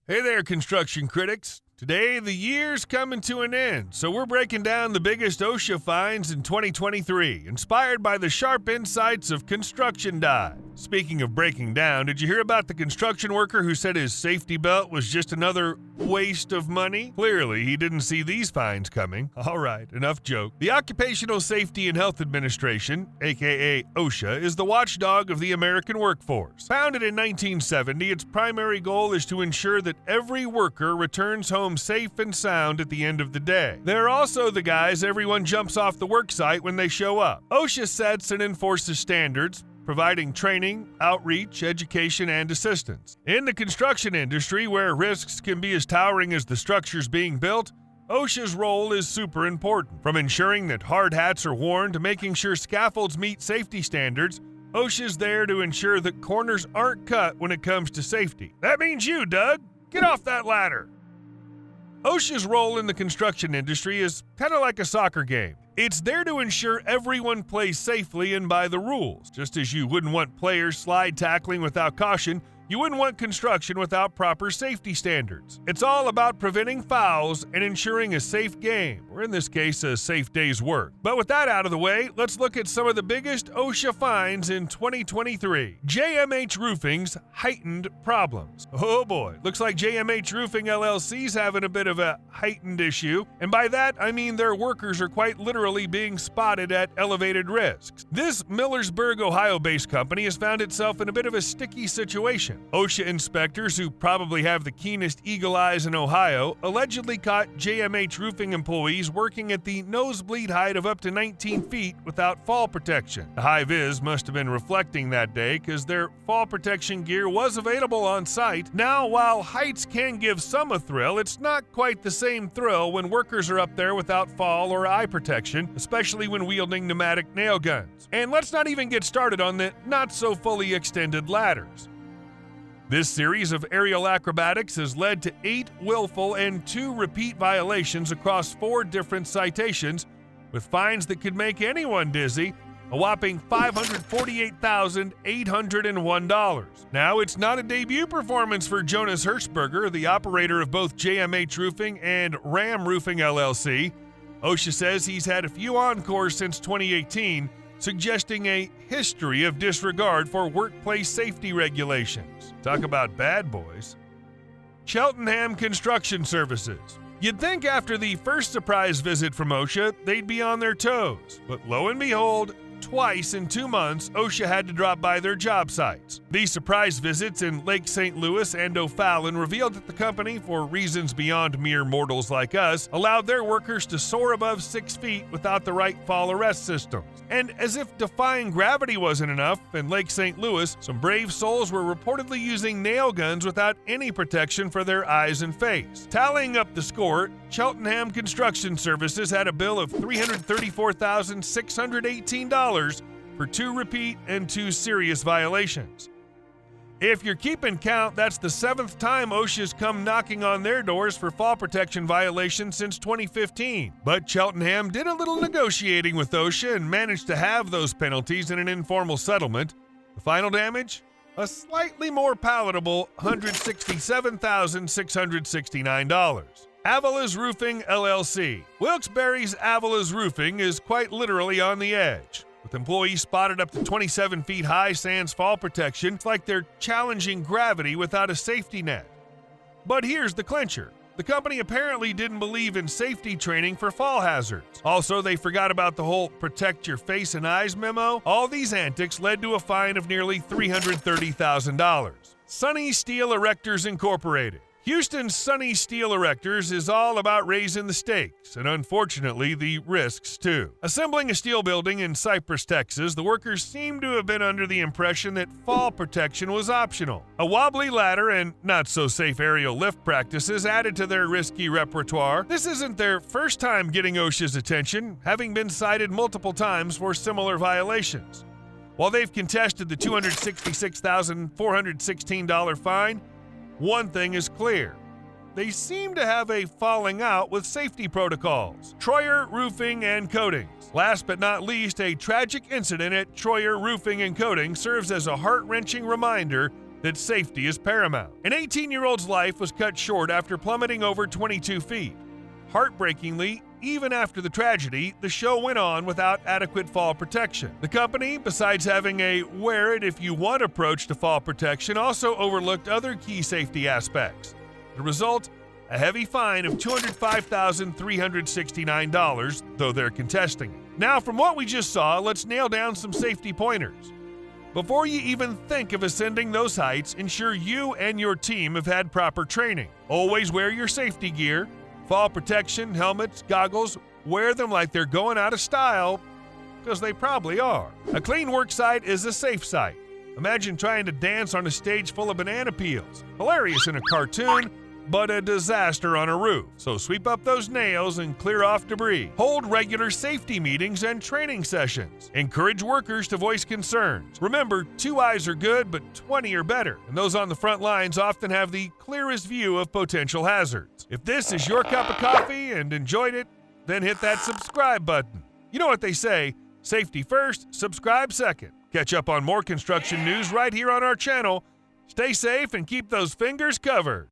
Hey there, construction critics. Today, the year's coming to an end, so we're breaking down the biggest OSHA fines in 2023, inspired by the sharp insights of Construction Dive. Speaking of breaking down, did you hear about the construction worker who said his safety belt was just another waste of money? Clearly, he didn't see these fines coming. All right, enough joke. The Occupational Safety and Health Administration, aka OSHA, is the watchdog of the American workforce. Founded in 1970, its primary goal is to ensure that every worker returns home safe and sound at the end of the day. They're also the guys everyone jumps off the worksite when they show up. OSHA sets and enforces standards, providing training, outreach, education, and assistance. In the construction industry, where risks can be as towering as the structures being built, OSHA's role is super important. From ensuring that hard hats are worn to making sure scaffolds meet safety standards, OSHA's there to ensure that corners aren't cut when it comes to safety. That means you, Doug. Get off that ladder. OSHA's role in the construction industry is kind of like a soccer game. It's there to ensure everyone plays safely and by the rules. Just as you wouldn't want players slide tackling without caution, you wouldn't want construction without proper safety standards. It's all about preventing fouls and ensuring a safe game, or in this case, a safe day's work. But with that out of the way, let's look at some of the biggest OSHA fines in 2023. JMH Roofing's heightened problems. Oh boy, looks like JMH Roofing LLC's having a bit of a heightened issue, and by that I mean their workers are quite literally being spotted at elevated risks. This Millersburg, Ohio-based company has found itself in a bit of a sticky situation. OSHA inspectors, who probably have the keenest eagle eyes in Ohio, allegedly caught JMH Roofing employees working at the nosebleed height of up to 19 feet without fall protection. The high vis must have been reflecting that day because their fall protection gear was available on site. Now, while heights can give some a thrill, it's not quite the same thrill when workers are up there without fall or eye protection, especially when wielding pneumatic nail guns. And let's not even get started on the not-so-fully extended ladders. This series of aerial acrobatics has led to 8 willful and 2 repeat violations across 4 different citations, with fines that could make anyone dizzy, a whopping $548,801. Now, it's not a debut performance for Jonas Hirschberger, the operator of both JMH Roofing and Ram Roofing LLC. OSHA says he's had a few encores since 2018, suggesting a history of disregard for workplace safety regulations. Talk about bad boys. Cheltenham Construction Services. You'd think after the first surprise visit from OSHA, they'd be on their toes, but lo and behold, twice in 2 months, OSHA had to drop by their job sites. These surprise visits in Lake St. Louis and O'Fallon revealed that the company, for reasons beyond mere mortals like us, allowed their workers to soar above 6 feet without the right fall arrest systems. And as if defying gravity wasn't enough, in Lake St. Louis, some brave souls were reportedly using nail guns without any protection for their eyes and face. Tallying up the score, Cheltenham Construction Services had a bill of $334,618 for 2 repeat and 2 serious violations. If you're keeping count, that's the 7th time OSHA's come knocking on their doors for fall protection violations since 2015. But Cheltenham did a little negotiating with OSHA and managed to have those penalties in an informal settlement. The final damage? A slightly more palatable $167,669. Avila's Roofing LLC. Wilkes-Barre's Avila's Roofing is quite literally on the edge. With employees spotted up to 27 feet high sans fall protection, it's like they're challenging gravity without a safety net. But here's the clincher. The company apparently didn't believe in safety training for fall hazards. Also, they forgot about the whole protect your face and eyes memo. All these antics led to a fine of nearly $330,000. Sunny Steel Erectors Incorporated. Houston's Sunny Steel Erectors is all about raising the stakes, and unfortunately the risks too. Assembling a steel building in Cypress, Texas, the workers seemed to have been under the impression that fall protection was optional. A wobbly ladder and not-so-safe aerial lift practices added to their risky repertoire. This isn't their first time getting OSHA's attention, having been cited multiple times for similar violations. While they've contested the $266,416 fine, one thing is clear. They seem to have a falling out with safety protocols. Troyer Roofing and Coatings. Last but not least, a tragic incident at Troyer Roofing and Coatings serves as a heart-wrenching reminder that safety is paramount. An 18-year-old's life was cut short after plummeting over 22 feet. Heartbreakingly, even after the tragedy, the show went on without adequate fall protection. The company, besides having a wear-it-if-you-want approach to fall protection, also overlooked other key safety aspects. The result? A heavy fine of $205,369, though they're contesting it. Now, from what we just saw, let's nail down some safety pointers. Before you even think of ascending those heights, ensure you and your team have had proper training. Always wear your safety gear. Fall protection, helmets, goggles, wear them like they're going out of style, because they probably are. A clean work site is a safe site. Imagine trying to dance on a stage full of banana peels. Hilarious in a cartoon, but a disaster on a roof. So sweep up those nails and clear off debris. Hold regular safety meetings and training sessions. Encourage workers to voice concerns. Remember, 2 eyes are good, but 20 are better, and those on the front lines often have the clearest view of potential hazards. If this is your cup of coffee and enjoyed it, then hit that subscribe button. You know what they say, safety first, subscribe second. Catch up on more construction news right here on our channel. Stay safe and keep those fingers covered.